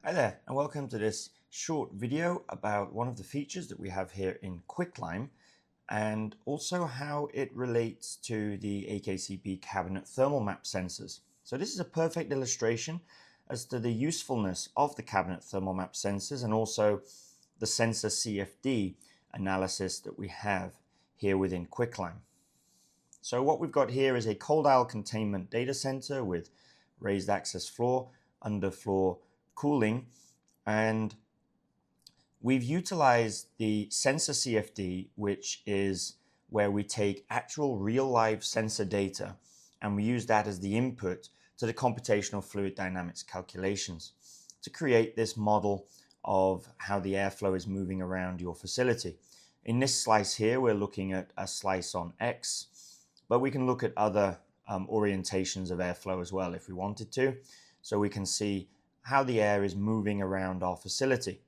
Hi there, and welcome to this short video about one of the features that we have here in Quicklime and also how it relates to the AKCP Cabinet Thermal Map sensors. So this is a perfect illustration as to the usefulness of the Cabinet Thermal Map sensors and also the sensorCFD analysis that we have here within Quicklime. So what we've got here is a cold aisle containment data center with raised access floor, underfloor cooling, and we've utilized the sensorCFD, which is where we take actual real live sensor data and we use that as the input to the computational fluid dynamics calculations to create this model of how the airflow is moving around your facility. In this slice here, we're looking at a slice on X, but we can look at other orientations of airflow as well if we wanted to, so we can see how the air is moving around our facility.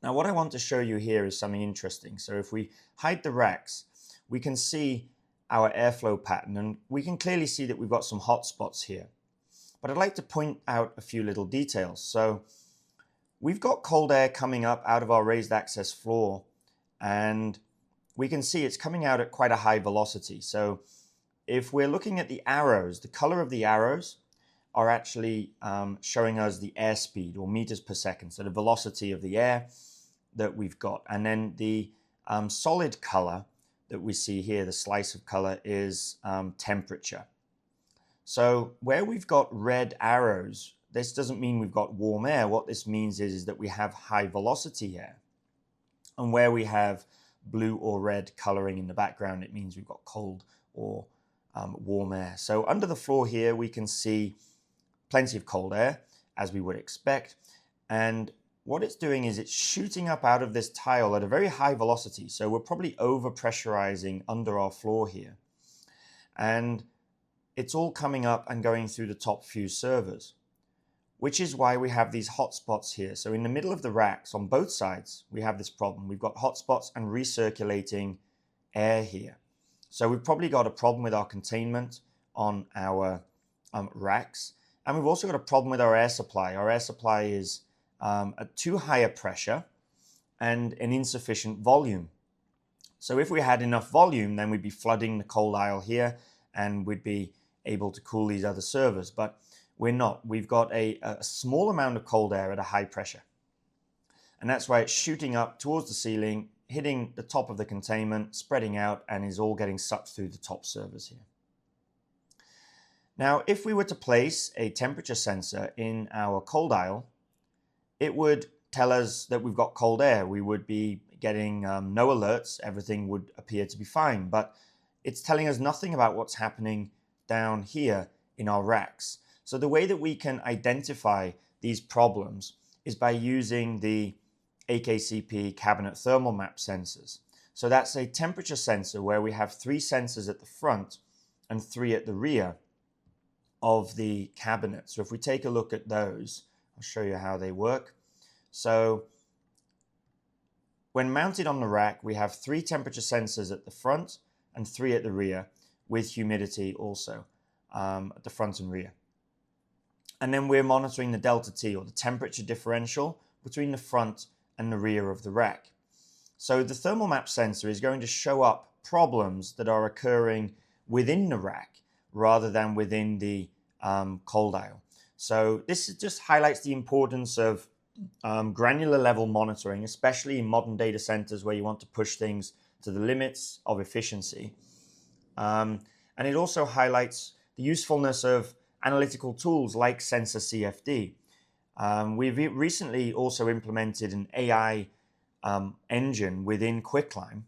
Now what I want to show you here is something interesting. So if we hide the racks, we can see our airflow pattern, and we can clearly see that we've got some hot spots here. But I'd like to point out a few little details. So we've got cold air coming up out of our raised access floor, and we can see it's coming out at quite a high velocity. So if we're looking at the arrows, the color of the arrows are actually showing us the airspeed or meters per second, so the velocity of the air that we've got. And then the solid color that we see here, the slice of color, is temperature. So where we've got red arrows, this doesn't mean we've got warm air. What this means is that we have high velocity air. And where we have blue or red coloring in the background, it means we've got cold or warm air. So under the floor here, we can see plenty of cold air, as we would expect. And what it's doing is it's shooting up out of this tile at a very high velocity. So we're probably over pressurizing under our floor here. And it's all coming up and going through the top few servers, which is why we have these hotspots here. So in the middle of the racks on both sides, we have this problem. We've got hotspots and recirculating air here. So we've probably got a problem with our containment on our racks. And we've also got a problem with our air supply. Our air supply is at too high a pressure and an insufficient volume. So if we had enough volume, then we'd be flooding the cold aisle here and we'd be able to cool these other servers. But we're not. We've got a small amount of cold air at a high pressure. And that's why it's shooting up towards the ceiling, hitting the top of the containment, spreading out, and is all getting sucked through the top servers here. Now, if we were to place a temperature sensor in our cold aisle, it would tell us that we've got cold air. We would be getting no alerts. Everything would appear to be fine. But it's telling us nothing about what's happening down here in our racks. So the way that we can identify these problems is by using the AKCP Cabinet Thermal Map sensors. So that's a temperature sensor where we have 3 sensors at the front and 3 at the rear of the cabinet. So if we take a look at those, I'll show you how they work. So when mounted on the rack, we have 3 temperature sensors at the front and 3 at the rear, with humidity also at the front and rear. And then we're monitoring the delta T, or the temperature differential between the front and the rear of the rack. So the thermal map sensor is going to show up problems that are occurring within the rack rather than within the cold aisle. So this just highlights the importance of granular level monitoring, especially in modern data centers where you want to push things to the limits of efficiency. And it also highlights the usefulness of analytical tools like sensorCFD. We've recently also implemented an AI engine within Quicklime,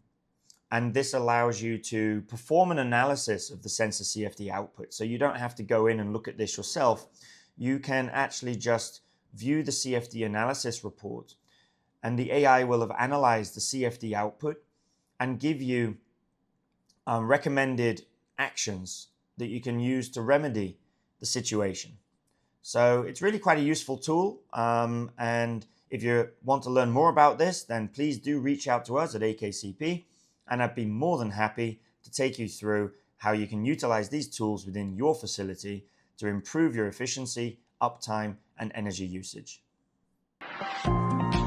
and this allows you to perform an analysis of the sensorCFD output. So you don't have to go in and look at this yourself. You can actually just view the CFD analysis report, and the AI will have analyzed the CFD output and give you recommended actions that you can use to remedy the situation. So it's really quite a useful tool, and if you want to learn more about this, then please do reach out to us at AKCP, and I'd be more than happy to take you through how you can utilize these tools within your facility to improve your efficiency, uptime, and energy usage. you.